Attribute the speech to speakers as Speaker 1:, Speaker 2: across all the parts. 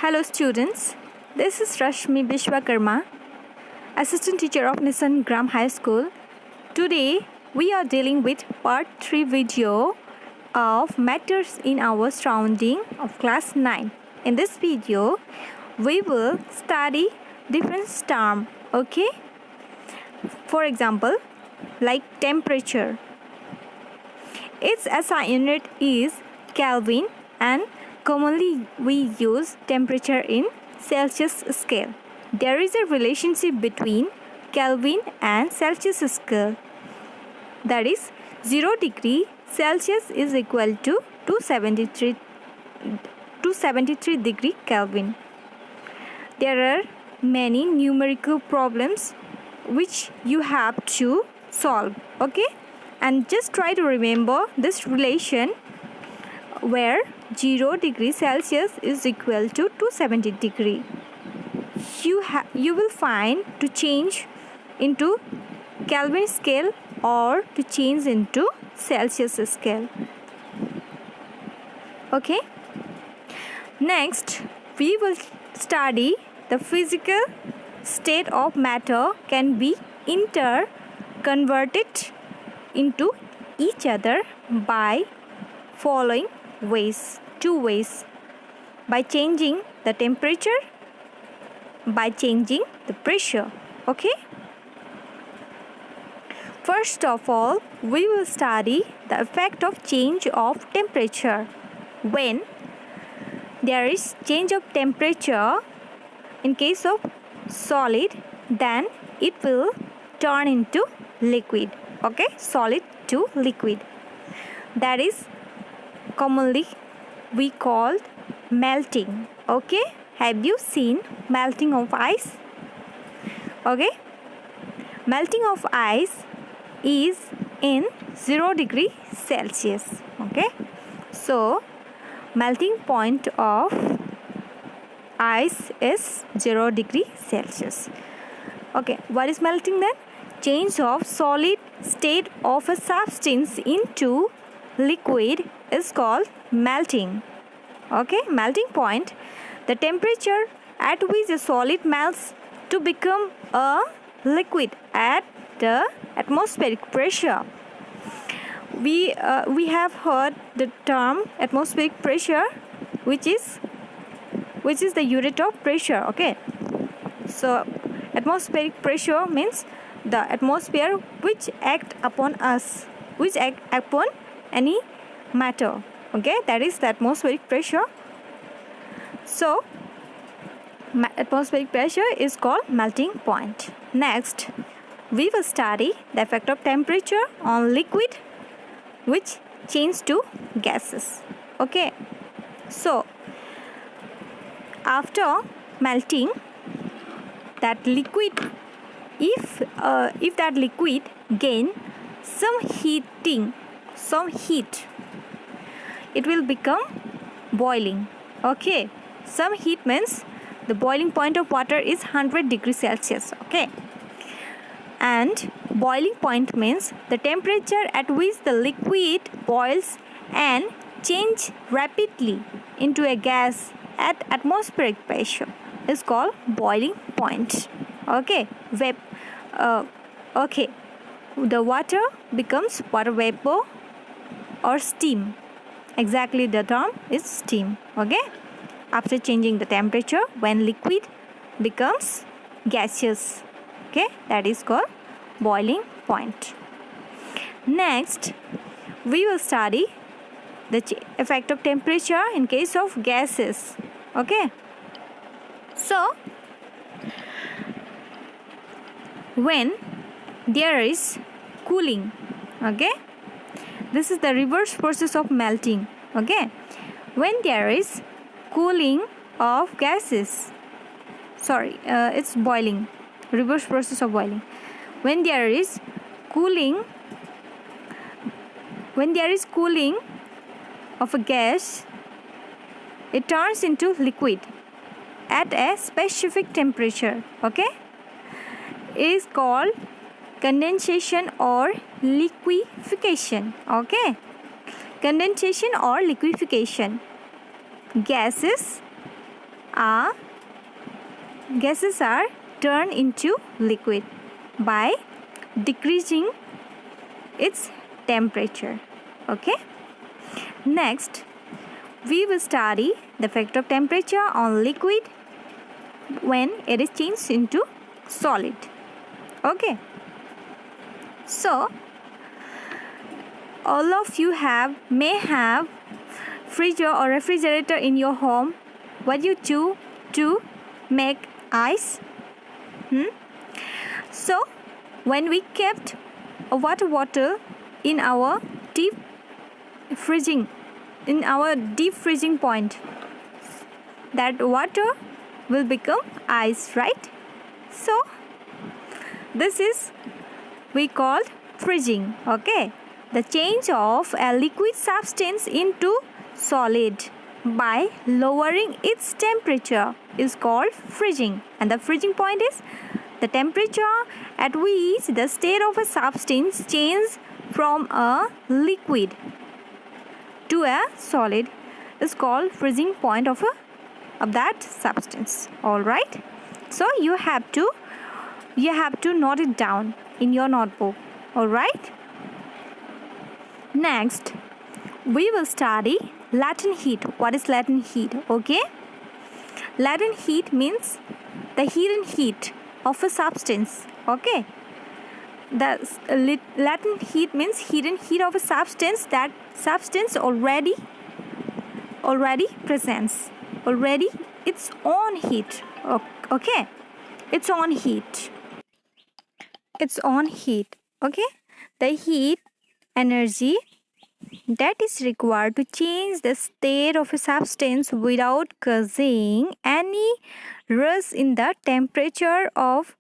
Speaker 1: Hello students, this is Rashmi Bishwakarma, Assistant Teacher of Nissan Gram High School. Today we are dealing with part 3 video of matters in our surrounding of class 9. In this video, we will study different terms, okay? For example, like temperature. Its SI unit is Kelvin and commonly we use temperature in Celsius scale. There is a relationship between Kelvin and Celsius scale. That is 0 degree Celsius is equal to 273 degree Kelvin. There are many numerical problems which you have to solve, okay? And just try to remember this relation where 0 degree Celsius is equal to 270 degree. You will find to change into Kelvin scale or to change into Celsius scale. Okay. Next, we will study the physical state of matter can be converted into each other by following two ways: by changing the temperature, by changing the pressure. Okay. First of all, we will study the effect of change of temperature. When there is change of temperature in case of solid, then it will turn into liquid. Okay, solid to liquid. That is commonly we called melting. Okay, have you seen melting of ice? Okay, melting of ice is in 0 degree Celsius. Okay, so melting point of ice is 0 degree Celsius. Okay, what is melting then? Change of solid state of a substance into liquid is called melting. Okay, melting point, the temperature at which a solid melts to become a liquid at the atmospheric pressure. We have heard the term atmospheric pressure, which is the unit of pressure. Okay, so atmospheric pressure means the atmosphere which act upon us, which act upon any matter. Okay, that is the atmospheric pressure. So atmospheric pressure is called melting point. Next, we will study the effect of temperature on liquid which change to gases. Okay, so after melting, that liquid, if that liquid gain some heat, it will become boiling. Okay, some heat means the boiling point of water is 100 degrees Celsius. Okay, and boiling point means the temperature at which the liquid boils and change rapidly into a gas at atmospheric pressure is called boiling point. Okay, okay, the water becomes water vapor or steam. Exactly, the term is steam. Okay, after changing the temperature, when liquid becomes gaseous. Okay, that is called boiling point. Next, we will study the effect of temperature in case of gases. Okay, so when there is cooling, okay, this is the reverse process of melting. Okay, when there is cooling of gases, it's boiling, reverse process of boiling. When there is cooling of a gas, it turns into liquid at a specific temperature. Okay, it is called condensation or liquefaction. Okay, condensation or liquefaction. Gases gases are turned into liquid by decreasing its temperature. Okay. Next, we will study the effect of temperature on liquid when it is changed into solid. Okay. So, all of you may have fridge or refrigerator in your home. What you do to make ice? So, when we kept a water bottle in our deep freezing point, that water will become ice, right? So, this is we called freezing. Okay, the change of a liquid substance into solid by lowering its temperature is called freezing, and the freezing point is the temperature at which the state of a substance changes from a liquid to a solid is called freezing point of that substance. All right, so you have to note it down in your notebook. All right. Next, we will study latent heat. What is latent heat? Okay, latent heat means the hidden heat of a substance. Okay, the latent heat means hidden heat of a substance that substance already presents its own heat. Okay, its own heat. Okay, the heat energy that is required to change the state of a substance without causing any rise in the temperature of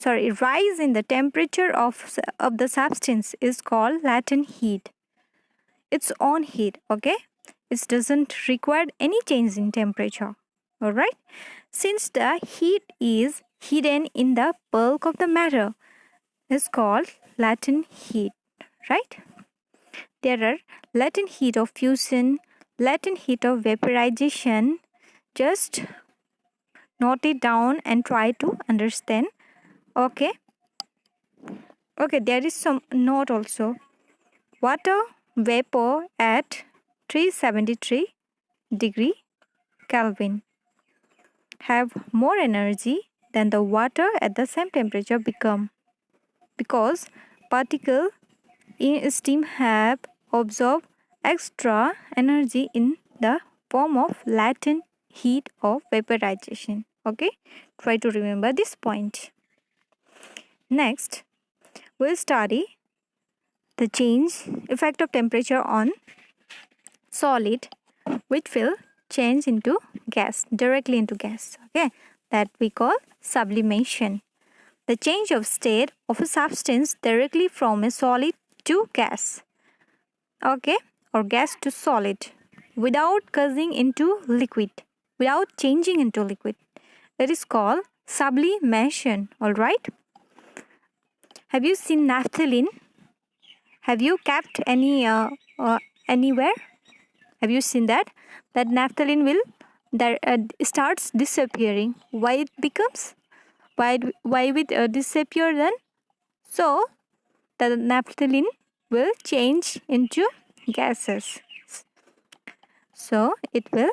Speaker 1: the substance is called latent heat. Its own heat. Okay, it doesn't require any change in temperature. All right, since the heat is hidden in the bulk of the matter is called latent heat, right? There are latent heat of fusion, latent heat of vaporization. Just note it down and try to understand. Okay, there is some note also. Water vapor at 373 degree Kelvin have more energy than the water at the same temperature because particles in steam have absorbed extra energy in the form of latent heat of vaporization. Okay, try to remember this point. Next, we'll study the effect of temperature on solid, which will change into gas, directly into gas. Okay, that we call sublimation. The change of state of a substance directly from a solid to gas. Okay, or gas to solid without causing into liquid, without changing into liquid. That is called sublimation. All right. Have you seen naphthalene? Have you kept anywhere? Have you seen that naphthalene will starts disappearing? Why it becomes? Why it disappear then? So the naphthalene will change into gases. So it will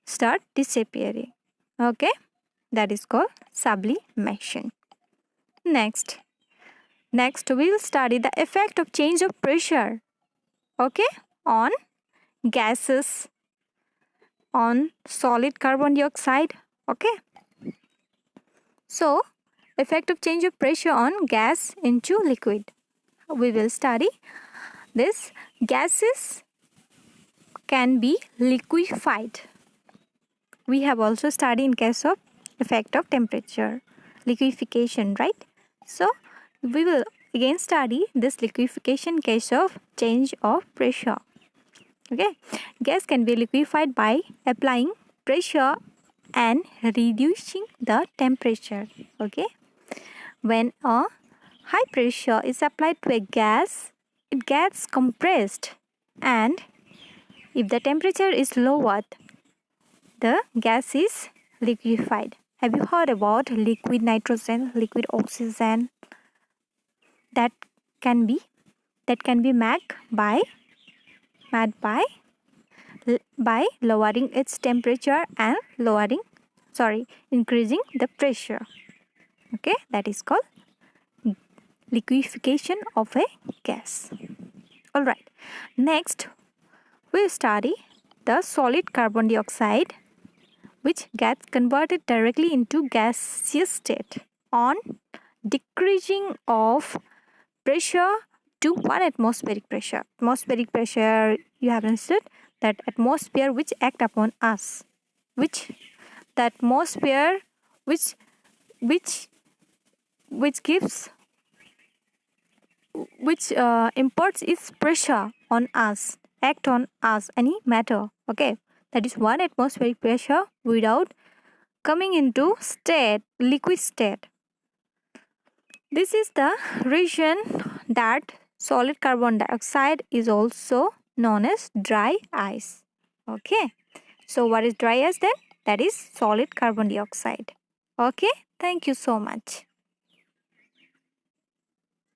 Speaker 1: start disappearing. Okay, that is called sublimation. Next we will study the effect of change of pressure. Okay, on gases, on solid carbon dioxide. Okay, so effect of change of pressure on gas into liquid. We will study this. Gases can be liquefied. We have also studied in case of effect of temperature, liquefaction, right? So we will again study this liquefaction case of change of pressure. Okay, gas can be liquefied by applying pressure and reducing the temperature. Okay, when a high pressure is applied to a gas, it gets compressed, and if the temperature is lowered, the gas is liquefied. Have you heard about liquid nitrogen, liquid oxygen? That can be made by lowering its temperature and increasing the pressure. Okay, that is called liquefaction of a gas. All right, next we'll study the solid carbon dioxide, which gets converted directly into gaseous state on decreasing of pressure to 1 atmospheric pressure. Atmospheric pressure, you have understood, that atmosphere which act upon us, which the atmosphere which gives imparts its pressure on us, act on us, any matter. Okay, that is 1 atmospheric pressure without coming into liquid state. This is the region that solid carbon dioxide is also known as dry ice. Okay, so what is dry ice then? That is solid carbon dioxide. Okay, thank you so much.